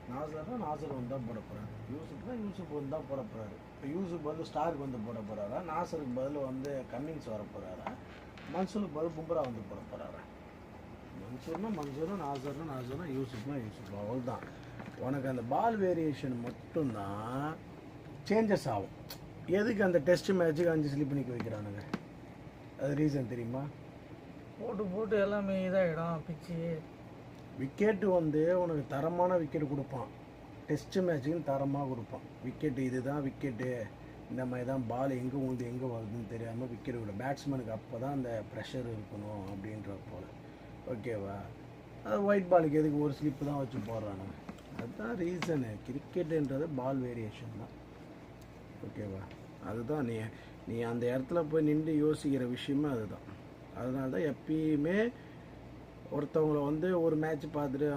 நாசர்னா நாசர் வந்து தான் போட போகிறாரு, யூசுப்னா யூசுப் வந்து தான் போட போகிறாரு. இப்போ யூசுப் வந்து ஸ்டாருக்கு வந்து போட போகிறாரா, நாசருக்கு பதில் வந்து கம்மிங்ஸ் வர போகிறாரா, மன்சூருக்கு பதில் பும்ரா வந்து போட போகிறாரா? மன்சூர்னா மன்சூரும், நாசர்னா நாசரும், யூசுப்னா யூசுப், அவ்வளோதான். உனக்கு அந்த பால் வேரியேஷன் மட்டும்தான் சேஞ்சஸ் ஆகும். எதுக்கு அந்த டெஸ்ட் மேட்ச்சுக்கு 5 ஸ்லிப் நிற்க வைக்கிறானுங்க? அது ரீசன் தெரியுமா? போட்டு எல்லாமே இதாகிடும் பிச்சு. விக்கெட்டு வந்து உனக்கு தரமான விக்கெட்டு கொடுப்பான், டெஸ்ட் மேட்ச்சுக்குன்னு தரமாக கொடுப்பான். விக்கெட்டு இதுதான் விக்கெட்டு, இந்த மாதிரி தான் பால் எங்கே உழுது எங்கே வருதுன்னு தெரியாமல் விக்கெட் விட பேட்ஸ்மேனுக்கு அப்போ தான் அந்த ப்ரெஷர் இருக்கணும் அப்படின்ற போல். ஓகேவா? அது ஒயிட் பாலுக்கு எதுக்கு ஒரு ஸ்லிப்பு தான் வச்சு போடுறானுங்க? அதுதான் ரீசனு. கிரிக்கெட்டுன்றது பால் வேரியேஷன் தான். ஓகேவா? அதுதான் நீ அந்த இடத்துல போய் நின்று யோசிக்கிற விஷயமே அதுதான். அதனால தான் எப்பயுமே ஒருத்தவங்கள வந்து ஒரு மேட்ச் பார்த்துட்டு